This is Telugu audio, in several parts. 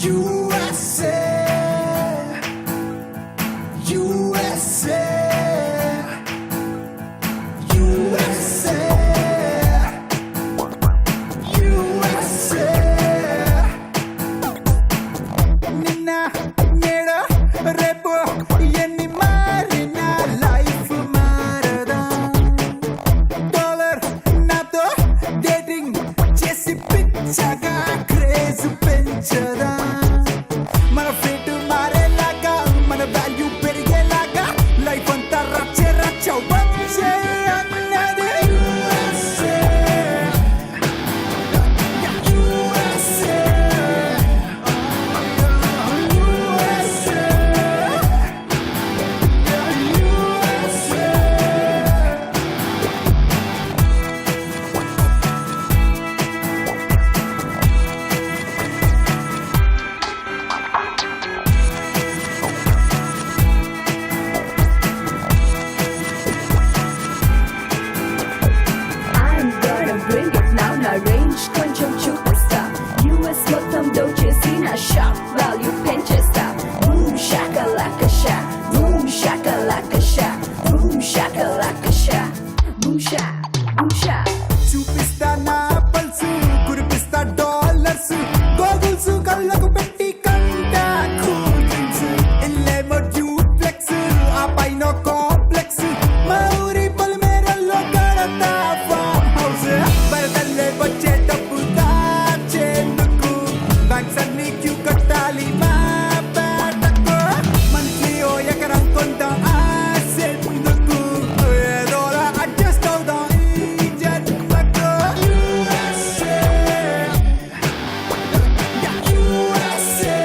USA, USA, USA, USA. నిన్న నేడు రేపు ఎన్ని మారినా లైఫ్ మారదా. డాలర్ నాతో డేటింగ్ చేసి పిచ్చగా క్రేజ్ పెంచదా. మన ఫేట్ మారేలాగా మన వాల్యూ పెరిగేలాగా లైఫ్ అంతా రచ్చే రచ్చ వచ్చే అన్నది USA, USA, USA, USA. I'm gonna bring it now, na range కొంచెం చూపిస్తా. US మొత్తం దోచేసి నా షాప్ వాల్యూ పెంచేస్తా. Boom shakalaka shack, boom shakalaka shack, boom shakalaka shack, boom shack, boom shack. చూపిస్తా నా పల్సు కురిపిస్తా డాలర్స్ గోగుల్స్ కళ్ళకు పెట్టి కంటా కూల్ డ్రింక్స్ ఇల్లేమో డ్యూప్లెక్స్ ఆ పైన కాంప్లెక్స్ మా ఊరి పొలిమేరల్లో కడతా ఫామ్ హౌస్ వరదల్లే వచ్చే డబ్బు దాచేందుకు బ్యాంక్స్ అన్ని క్యూ కట్టాలి మా పేటకు మంత్లీ ఓ ఎకరం కొంటాం ఆసేందుకు ఏదోలా అడ్జస్ట్ అవుదాం ఈ జన్మకు USA, USA,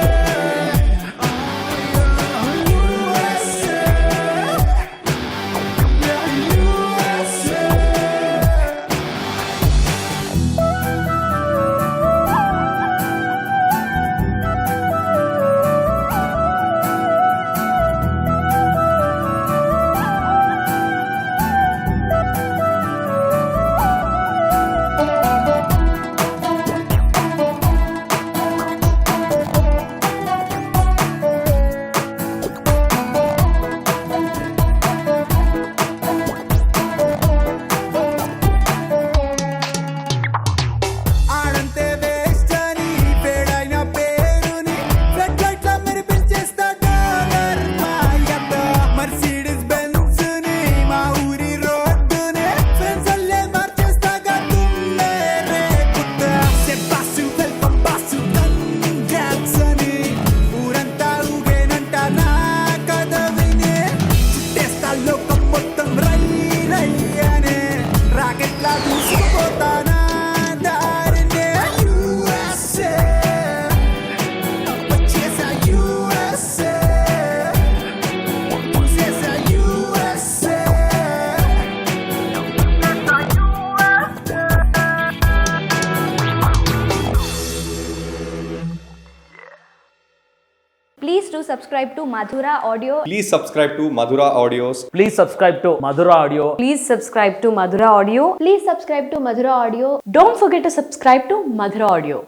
ఆడంతే వేస్ట్ అని పేడైన పేరుని ఫ్లడ్ లైట్ల మెరిపించేస్తా డాలర్ మాయత మర్సిడీస్ బెంజ్ ని మా ఊరి రోడ్డుని ఫ్రెండ్స్ అల్లే మార్చేస్తాగా తుమ్మే రేపుత సెబాసు వెల్కమ్ బాసు కంగ్రాట్స్ అని ఊరంతా ఊగేనంట నా కథ విని చుట్టేస్తా లోకం మొత్తం రై రై అని రాకెట్లా దూసుకుపోతానా దారినే USA, వచ్చేసా USA, వచ్చేసా USA. Please do subscribe to Madhura Audio. Please subscribe to Madhura Audios. Please subscribe to Madhura Audio. Please subscribe to Madhura Audio. Please subscribe to Madhura Audio. Don't forget to subscribe to Madhura Audio.